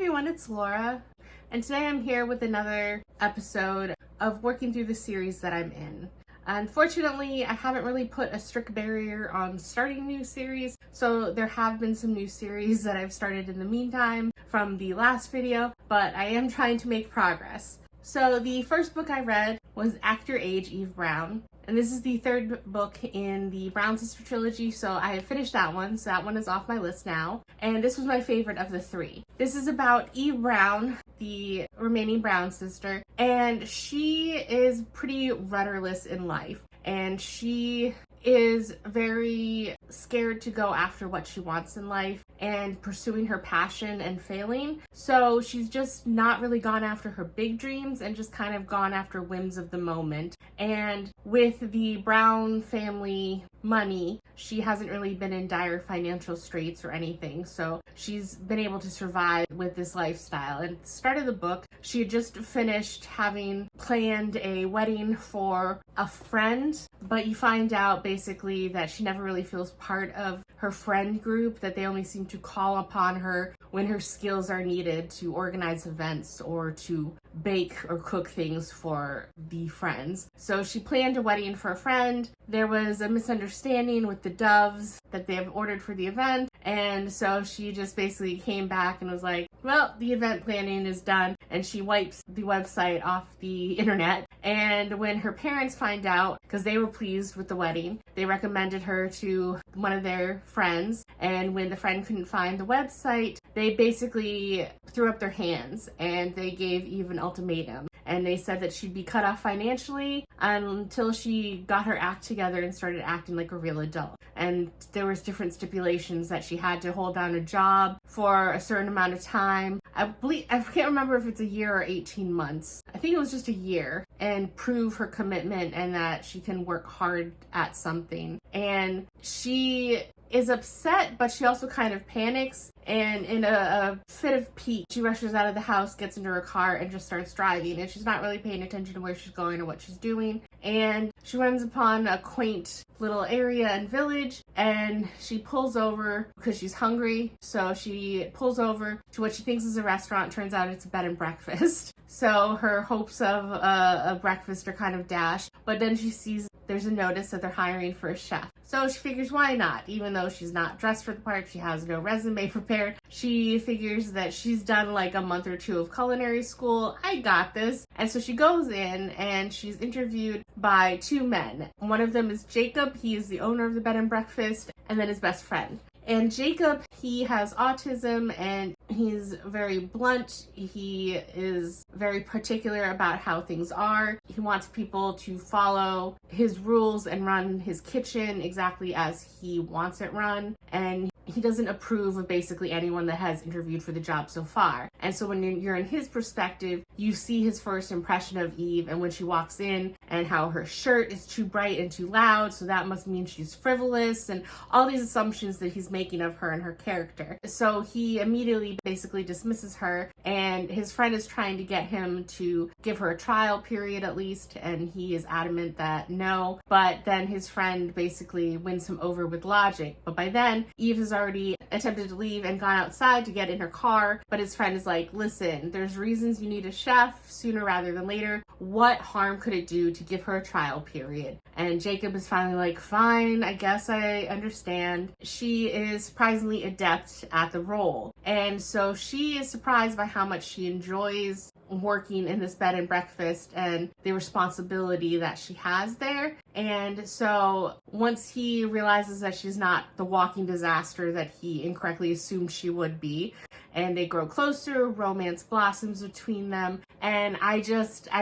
everyone, it's Laura, and today I'm here with another episode of working through the series that I'm in. Unfortunately, I haven't really put a strict barrier on starting new series, so there have been some new series that I've started in the meantime from the last video, but I am trying to make progress. So the first book I read was Act Your Age, Eve Brown. And this is the third book in the Brown Sister trilogy, so I have finished that one, so that one is off my list now. And this was my favorite of the three. This is about Eve Brown, the remaining Brown sister, and she is pretty rudderless in life. And she is very scared to go after what she wants in life and pursuing her passion and failing. So she's just not really gone after her big dreams and just kind of gone after whims of the moment. And with the Brown family money, she hasn't really been in dire financial straits or anything. So she's been able to survive with this lifestyle. And at the start of the book, she had just finished having planned a wedding for a friend, but you find out basically that she never really feels part of her friend group, that they only seem to call upon her when her skills are needed to organize events or to bake or cook things for the friends. So she planned a wedding for a friend. There was a misunderstanding with the doves that they have ordered for the event, and so she just basically came back and was like, well, the event planning is done, and she wipes the website off the internet. And when her parents find out, because they were pleased with the wedding, they recommended her to one of their friends, and when the friend couldn't find the website, they basically threw up their hands and they gave Eve an ultimatum. And they said that she'd be cut off financially until she got her act together and started acting like a real adult. And there was different stipulations that she had to hold down a job for a certain amount of time. I can't remember if it's a year or 18 months. I think it was just a year, and prove her commitment and that she can work hard at something. And she is upset, but she also kind of panics, and in a fit of pique, she rushes out of the house, gets into her car, and just starts driving, and she's not really paying attention to where she's going or what she's doing. And she runs upon a quaint little area and village, and she pulls over because she's hungry. So she pulls over to what she thinks is a restaurant. Turns out it's a bed and breakfast. So her hopes of a breakfast are kind of dashed, but then she sees there's a notice that they're hiring for a chef. So she figures, why not? Even though she's not dressed for the part, she has no resume prepared, she figures that she's done like a month or two of culinary school. I got this. And so she goes in and she's interviewed by two men. One of them is Jacob. He is the owner of the bed and breakfast, and then his best friend. And Jacob, he has autism and he's very blunt. He is very particular about how things are. He wants people to follow his rules and run his kitchen exactly as he wants it run. And he doesn't approve of basically anyone that has interviewed for the job so far. And so when you're in his perspective, you see his first impression of Eve and when she walks in and how her shirt is too bright and too loud, so that must mean she's frivolous, and all these assumptions that he's making of her and her character. So he immediately basically dismisses her, and his friend is trying to get him to give her a trial period at least, and he is adamant that no. But then his friend basically wins him over with logic. But by then, Eve has already attempted to leave and gone outside to get in her car, but his friend is like, listen, there's reasons you need a chef sooner rather than later. What harm could it do to give her a trial period? And Jacob is finally like, fine, I guess I understand. She is surprisingly adept at the role, and so she is surprised by how much she enjoys working in this bed and breakfast and the responsibility that she has there. And so once he realizes that she's not the walking disaster that he incorrectly assumed she would be, and they grow closer, romance blossoms between them. And I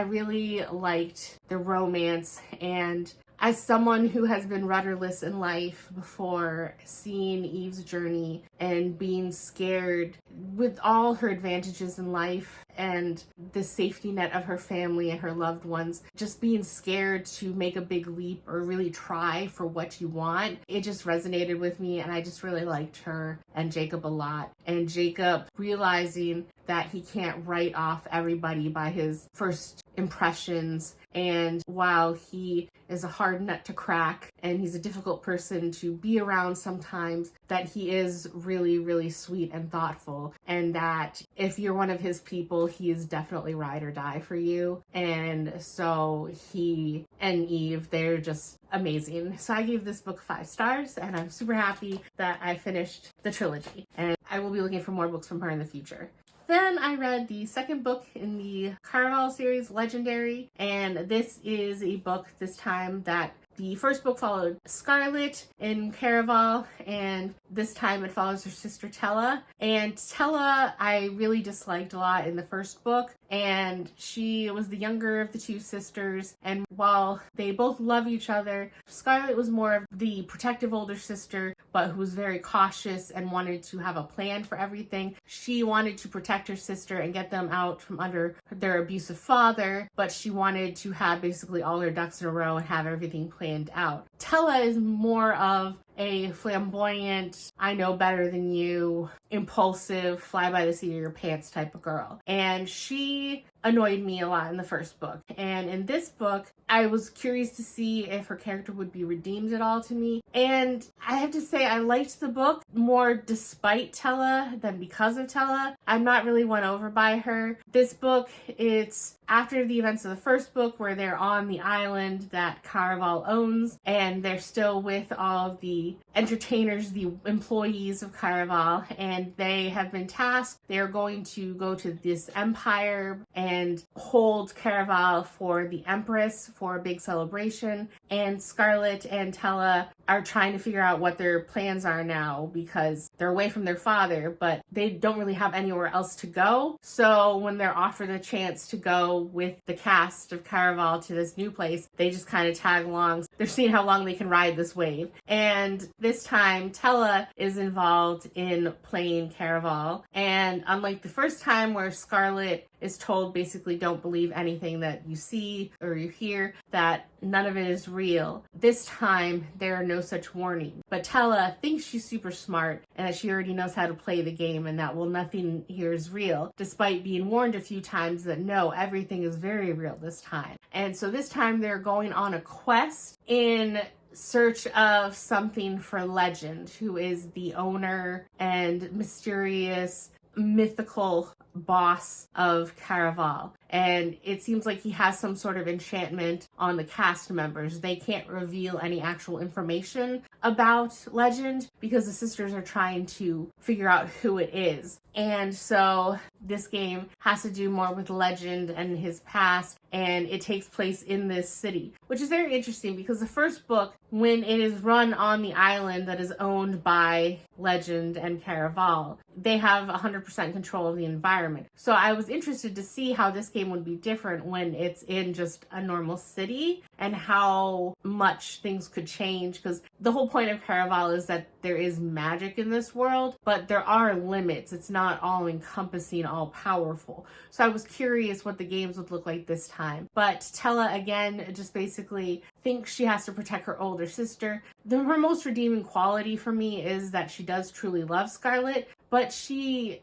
really liked the romance. And as someone who has been rudderless in life before, seeing Eve's journey and being scared with all her advantages in life and the safety net of her family and her loved ones, just being scared to make a big leap or really try for what you want, it just resonated with me, and I just really liked her and Jacob a lot. And Jacob realizing that he can't write off everybody by his first impressions, and while he is a hard nut to crack and he's a difficult person to be around sometimes, that he is really, really sweet and thoughtful, and that if you're one of his people, he is definitely ride or die for you. And so he and Eve, they're just amazing. So I gave this book 5 stars, and I'm super happy that I finished the trilogy, and I will be looking for more books from her in the future. Then I read the second book in the Caraval series, Legendary, and this is a book this time that the first book followed Scarlet in Caraval, and this time it follows her sister Tella. And Tella I really disliked a lot in the first book, and she was the younger of the 2 sisters, and while they both love each other, Scarlet was more of the protective older sister, but who was very cautious and wanted to have a plan for everything. She wanted to protect her sister and get them out from under their abusive father, but she wanted to have basically all her ducks in a row and have everything planned out. Tella is more of a flamboyant, I know better than you, impulsive, fly by the seat of your pants type of girl. And she annoyed me a lot in the first book. And in this book, I was curious to see if her character would be redeemed at all to me. And I have to say, I liked the book more despite Tella than because of Tella. I'm not really won over by her. This book, it's after the events of the first book where they're on the island that Caraval owns, and they're still with all of the entertainers, the employees of Caraval, and they have been tasked. They're going to go to this empire and hold Caraval for the Empress for a big celebration. And Scarlet and Tella are trying to figure out what their plans are now because they're away from their father, but they don't really have anywhere else to go. So when they're offered a chance to go with the cast of Caraval to this new place, they just kind of tag along. They're seeing how long they can ride this wave. And this time, Tella is involved in playing Caraval. And unlike the first time where Scarlet is told basically don't believe anything that you see or you hear, that none of it is real, this time there are no such warnings. But Tella thinks she's super smart and that she already knows how to play the game and that, well, nothing here is real, despite being warned a few times that no, everything is very real this time. And so this time they're going on a quest in search of something for Legend, who is the owner and mysterious mythical boss of Caraval. And it seems like he has some sort of enchantment on the cast members. They can't reveal any actual information about Legend because the sisters are trying to figure out who it is. And so this game has to do more with Legend and his past, and it takes place in this city, which is very interesting because the first book, when it is run on the island that is owned by Legend and Caraval, they have 100% control of the environment. So I was interested to see how this game would be different when it's in just a normal city and how much things could change, because the whole point of Caraval is that there is magic in this world, but there are limits. It's not all encompassing, all powerful. So I was curious what the games would look like this time. But Tella, again, just basically thinks she has to protect her older sister. Her most redeeming quality for me is that she does truly love Scarlet, but she's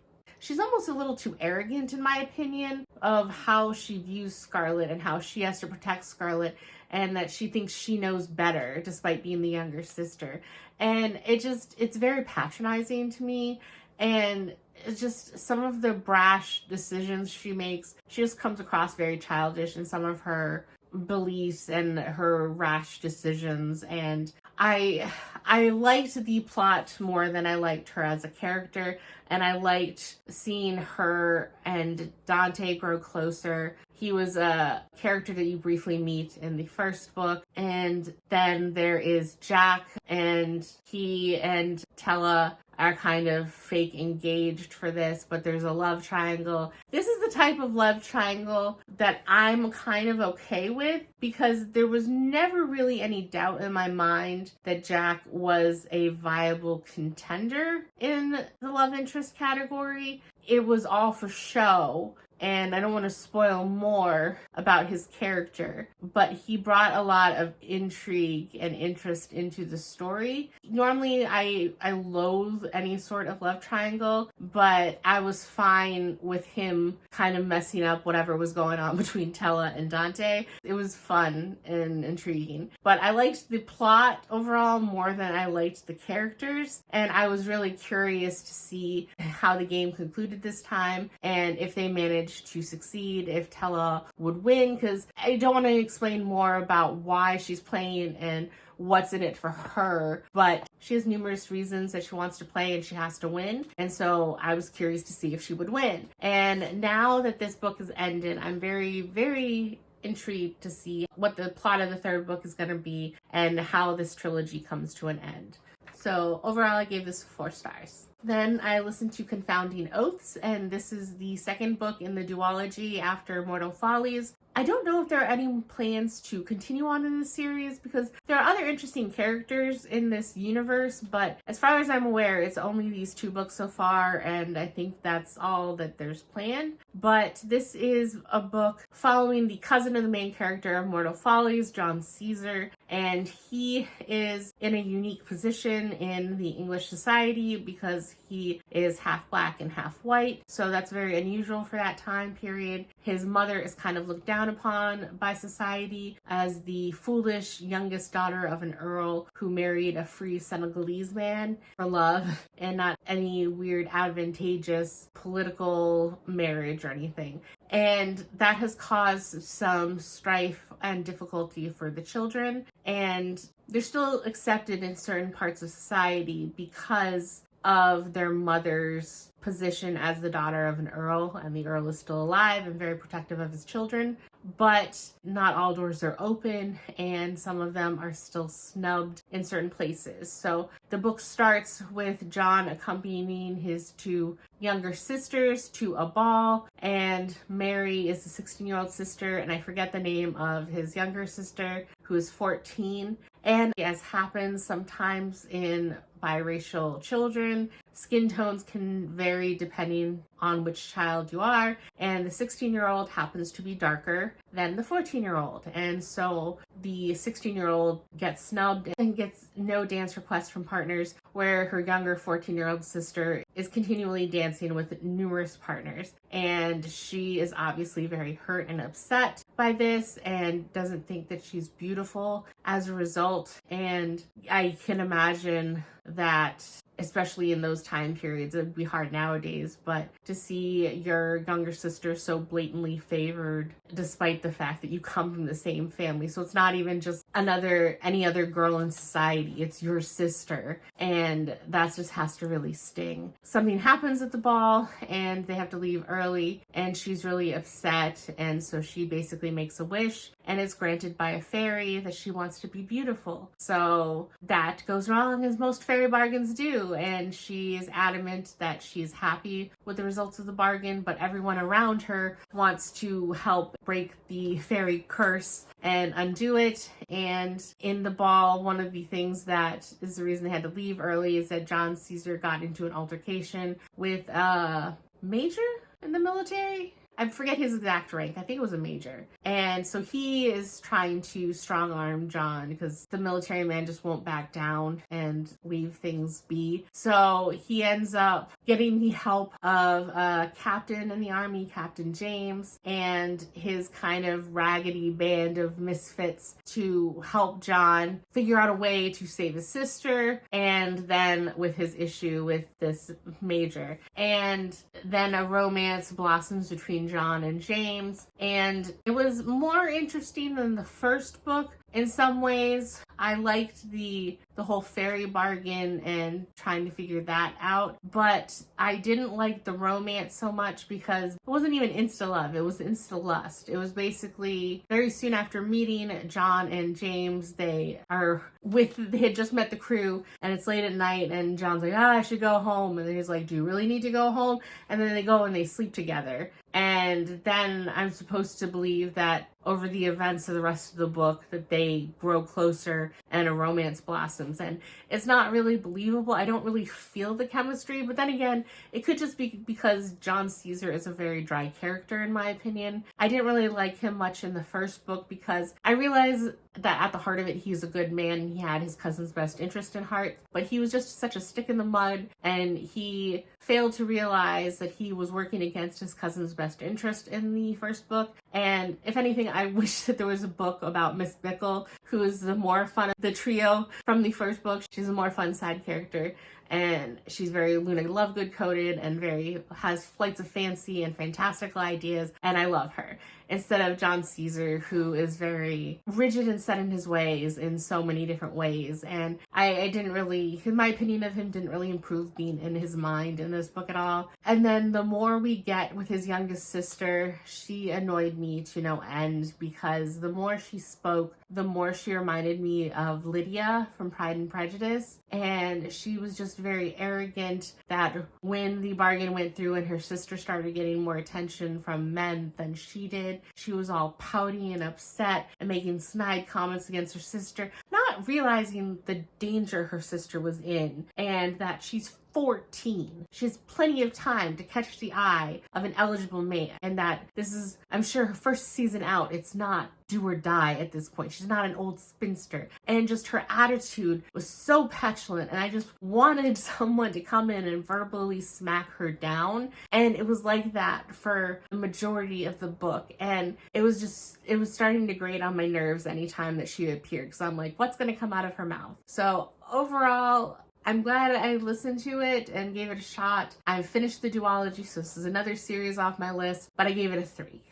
almost a little too arrogant, in my opinion, of how she views Scarlet and how she has to protect Scarlet, and that she thinks she knows better despite being the younger sister. And it's very patronizing to me. And it's just some of the brash decisions she makes, she just comes across very childish in some of her beliefs and her rash decisions. And I liked the plot more than I liked her as a character, and I liked seeing her and Dante grow closer. He was a character that you briefly meet in the first book, and then there is Jack, and he and Tella are kind of fake engaged for this, but there's a love triangle. This is the type of love triangle that I'm kind of okay with, because there was never really any doubt in my mind that Jack was a viable contender in the love interest category. It was all for show, and I don't want to spoil more about his character, but he brought a lot of intrigue and interest into the story. Normally, I loathe any sort of love triangle, but I was fine with him kind of messing up whatever was going on between Tella and Dante. It was fun and intriguing, but I liked the plot overall more than I liked the characters, and I was really curious to see how the game concluded this time and if they managed to succeed, if Tella would win, because I don't want to explain more about why she's playing and what's in it for her, but she has numerous reasons that she wants to play and she has to win, and so I was curious to see if she would win. And now that this book has ended, I'm very, very intrigued to see what the plot of the third book is going to be and how this trilogy comes to an end. So overall, I gave this 4 stars. Then I listened to Confounding Oaths, and this is the second book in the duology after Mortal Follies. I don't know if there are any plans to continue on in this series because there are other interesting characters in this universe, but as far as I'm aware, it's only these 2 books so far, and I think that's all that there's planned. But this is a book following the cousin of the main character of Mortal Follies, John Caesar, and he is in a unique position in the English society because he is half black and half white, so that's very unusual for that time period. His mother is kind of looked down upon by society as the foolish youngest daughter of an earl who married a free Senegalese man for love and not any weird advantageous political marriage or anything. And that has caused some strife and difficulty for the children, and they're still accepted in certain parts of society because of their mother's position as the daughter of an earl, and the earl is still alive and very protective of his children, but not all doors are open and some of them are still snubbed in certain places. So the book starts with John accompanying his 2 younger sisters to a ball, and Mary is the 16-year-old sister, and I forget the name of his younger sister, who is 14. And as happens sometimes in biracial children, skin tones can vary depending on which child you are, and the 16-year-old happens to be darker than the 14-year-old, and so the 16-year-old gets snubbed and gets no dance requests from partners, where her younger 14-year-old sister is continually dancing with numerous partners, and she is obviously very hurt and upset by this and doesn't think that she's beautiful as a result. And I can imagine that, especially in those time periods, it would be hard nowadays, but to see your younger sister so blatantly favored despite the fact that you come from the same family. So it's not even just any other girl in society, it's your sister, and that just has to really sting. Something happens at the ball and they have to leave early, and she's really upset, and so she basically makes a wish and is granted by a fairy that she wants to be beautiful. So that goes wrong, as most fairy bargains do, and she is adamant that she's happy with the results of the bargain, but everyone around her wants to help break the fairy curse and undo it. And in the ball, one of the things that is the reason they had to leave early is that John Caesar got into an altercation with a major in the military. I forget his exact rank. I think it was a major. And so he is trying to strong arm John because the military man just won't back down and leave things be. So he ends up getting the help of a captain in the army, Captain James, and his kind of raggedy band of misfits to help John figure out a way to save his sister, and then with his issue with this major. And then a romance blossoms between John and James, and it was more interesting than the first book in some ways. I liked the whole fairy bargain and trying to figure that out, but I didn't like the romance so much because it wasn't even insta-love, it was insta-lust. It was basically very soon after meeting John and James, they had just met the crew, and it's late at night, and John's like, I should go home, and then he's like, do you really need to go home? And then they go and they sleep together. And then I'm supposed to believe that over the events of the rest of the book that they grow closer and a romance blossoms. And it's not really believable. I don't really feel the chemistry, but then again, it could just be because John Caesar is a very dry character in my opinion. I didn't really like him much in the first book because I realized that at the heart of it, he's a good man. He had his cousin's best interest in heart, but he was just such a stick in the mud, and he failed to realize that he was working against his cousin's best interest in the first book. And if anything, I wish that there was a book about Miss Bickle, who is the more fun of the trio from the first book. She's a more fun side character, and she's very Luna Lovegood coded and has flights of fancy and fantastical ideas, and I love her. Instead of John Caesar, who is very rigid and set in his ways in so many different ways. And I didn't really, in my opinion of him, didn't really improve being in his mind in this book at all. And then the more we get with his youngest sister, she annoyed me to no end, because the more she spoke, the more she reminded me of Lydia from Pride and Prejudice. And she was just very arrogant, that when the bargain went through and her sister started getting more attention from men than she did, she was all pouty and upset and making snide comments against her sister, not realizing the danger her sister was in, and that she's 14. She has plenty of time to catch the eye of an eligible man, and that this is, I'm sure, her first season out. It's not do or die at this point. She's not an old spinster. And just her attitude was so petulant, and I just wanted someone to come in and verbally smack her down. And it was like that for the majority of the book. And it was starting to grate on my nerves anytime that she appeared, because I'm like, what's going to come out of her mouth? So overall, I'm glad I listened to it and gave it a shot. I finished the duology, so this is another series off my list, but I gave it a 3.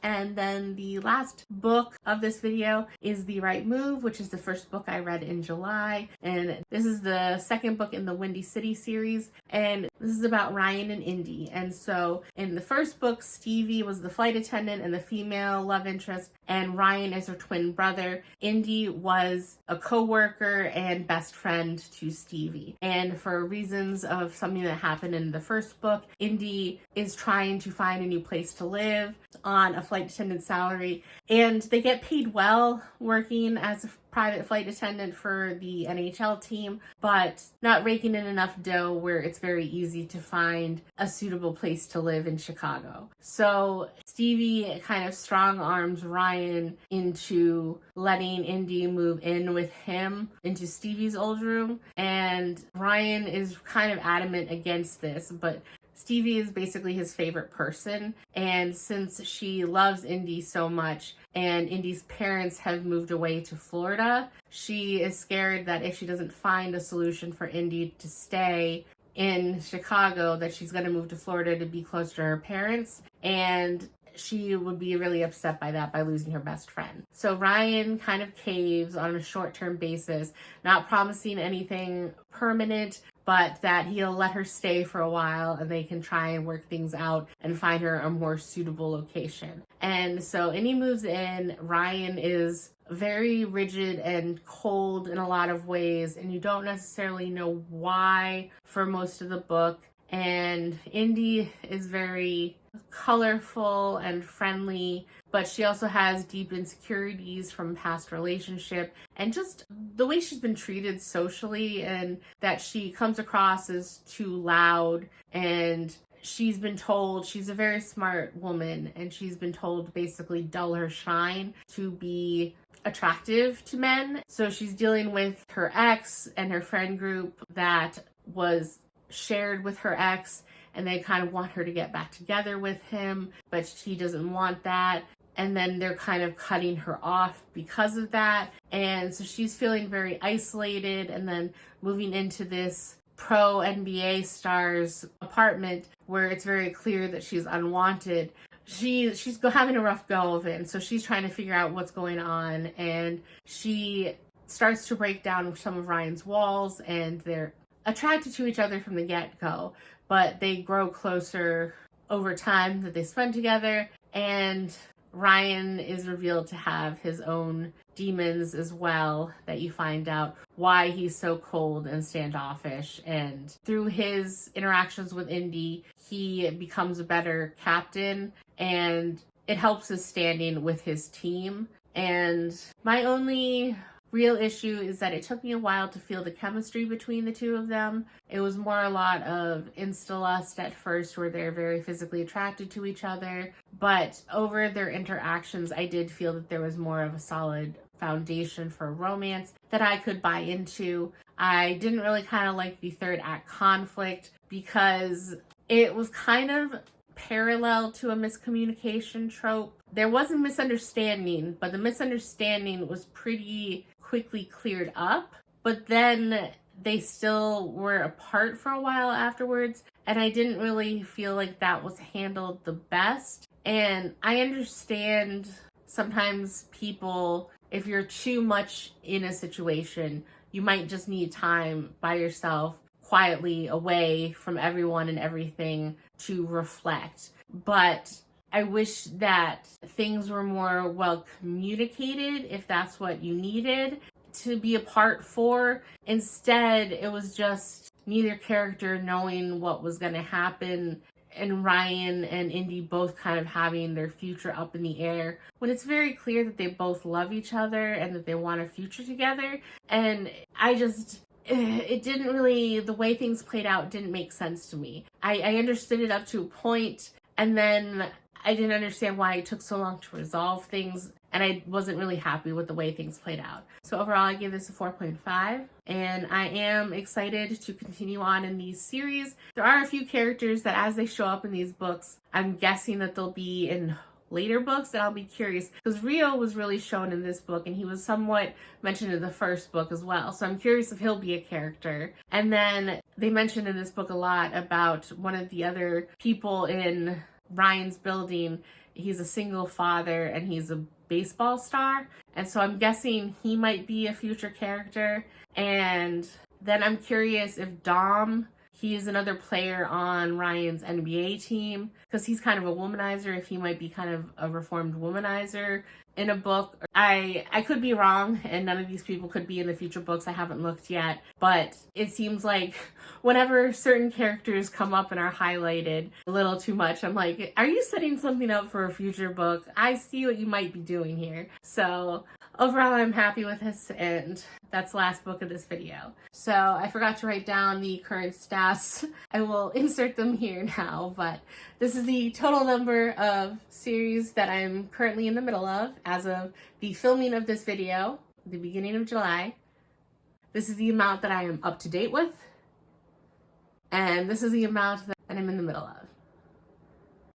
And then the last book of this video is The Right Move, which is the first book I read in July. And this is the second book in the Windy City series. And this is about Ryan and Indy. And so in the first book, Stevie was the flight attendant and the female love interest, and Ryan is her twin brother. Indy was a co-worker and best friend to Stevie. And for reasons of something that happened in the first book, Indy is trying to find a new place to live on a flight attendant salary, and they get paid well working as a private flight attendant for the NHL team, but not raking in enough dough where it's very easy to find a suitable place to live in Chicago. So Stevie kind of strong arms Ryan into letting Indy move in with him into Stevie's old room, and Ryan is kind of adamant against this, but Stevie is basically his favorite person, and since she loves Indy so much and Indy's parents have moved away to Florida, she is scared that if she doesn't find a solution for Indy to stay in Chicago, that she's going to move to Florida to be close to her parents, and she would be really upset by that, by losing her best friend. So Ryan kind of caves on a short-term basis, not promising anything permanent, but that he'll let her stay for a while and they can try and work things out and find her a more suitable location. And so Indy moves in. Ryan is very rigid and cold in a lot of ways, and you don't necessarily know why for most of the book. And Indy is very colorful and friendly, but she also has deep insecurities from past relationship and just the way she's been treated socially, and that she comes across as too loud, and she's been told, she's a very smart woman, and she's been told to basically dull her shine to be attractive to men. So she's dealing with her ex and her friend group that was shared with her ex, and they kind of want her to get back together with him, but she doesn't want that. And then they're kind of cutting her off because of that. And so she's feeling very isolated, and then moving into this pro NBA star's apartment where it's very clear that she's unwanted. She's having a rough go of it, and so she's trying to figure out what's going on, and she starts to break down some of Ryan's walls, and they're attracted to each other from the get-go, but they grow closer over time that they spend together, and Ryan is revealed to have his own demons as well, that you find out why he's so cold and standoffish. And through his interactions with Indy, he becomes a better captain, and it helps his standing with his team. And my only real issue is that it took me a while to feel the chemistry between the two of them. It was more a lot of insta-lust at first, where they're very physically attracted to each other, but over their interactions I did feel that there was more of a solid foundation for romance that I could buy into. I didn't really kind of like the third act conflict because it was kind of parallel to a miscommunication trope. There was a misunderstanding, but the misunderstanding was pretty quickly cleared up, but then they still were apart for a while afterwards, and I didn't really feel like that was handled the best. And I understand sometimes people, if you're too much in a situation, you might just need time by yourself, quietly away from everyone and everything, to reflect. But I wish that things were more well communicated if that's what you needed to be apart for. Instead, it was just neither character knowing what was going to happen, and Ryan and Indy both kind of having their future up in the air, when it's very clear that they both love each other and that they want a future together. And it didn't really, the way things played out didn't make sense to me. I understood it up to a point, and then I didn't understand why it took so long to resolve things, and I wasn't really happy with the way things played out. So overall, I give this a 4.5, and I am excited to continue on in these series. There are a few characters that, as they show up in these books, I'm guessing that they'll be in later books, and I'll be curious, because Rio was really shown in this book, and he was somewhat mentioned in the first book as well, so I'm curious if he'll be a character. And then they mentioned in this book a lot about one of the other people in Ryan's building. He's a single father and he's a baseball star, and so I'm guessing he might be a future character. And then I'm curious if Dom, he's another player on Ryan's NBA team, because he's kind of a womanizer, if he might be kind of a reformed womanizer in a book. I could be wrong, and none of these people could be in the future books. I haven't looked yet, but it seems like whenever certain characters come up and are highlighted a little too much, I'm like, are you setting something up for a future book? I see what you might be doing here. So overall, I'm happy with this, and that's the last book of this video. So I forgot to write down the current stats. I will insert them here now, but this is the total number of series that I'm currently in the middle of as of the filming of this video, the beginning of July. This is the amount that I am up to date with, and this is the amount that I'm in the middle of.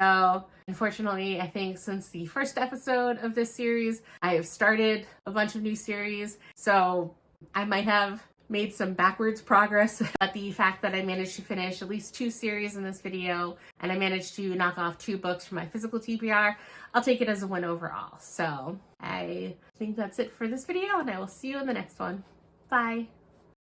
So unfortunately, I think since the first episode of this series, I have started a bunch of new series, so I might have made some backwards progress. But the fact that I managed to finish at least 2 series in this video, and I managed to knock off 2 books from my physical TBR, I'll take it as a win overall. So I think that's it for this video, and I will see you in the next one. Bye.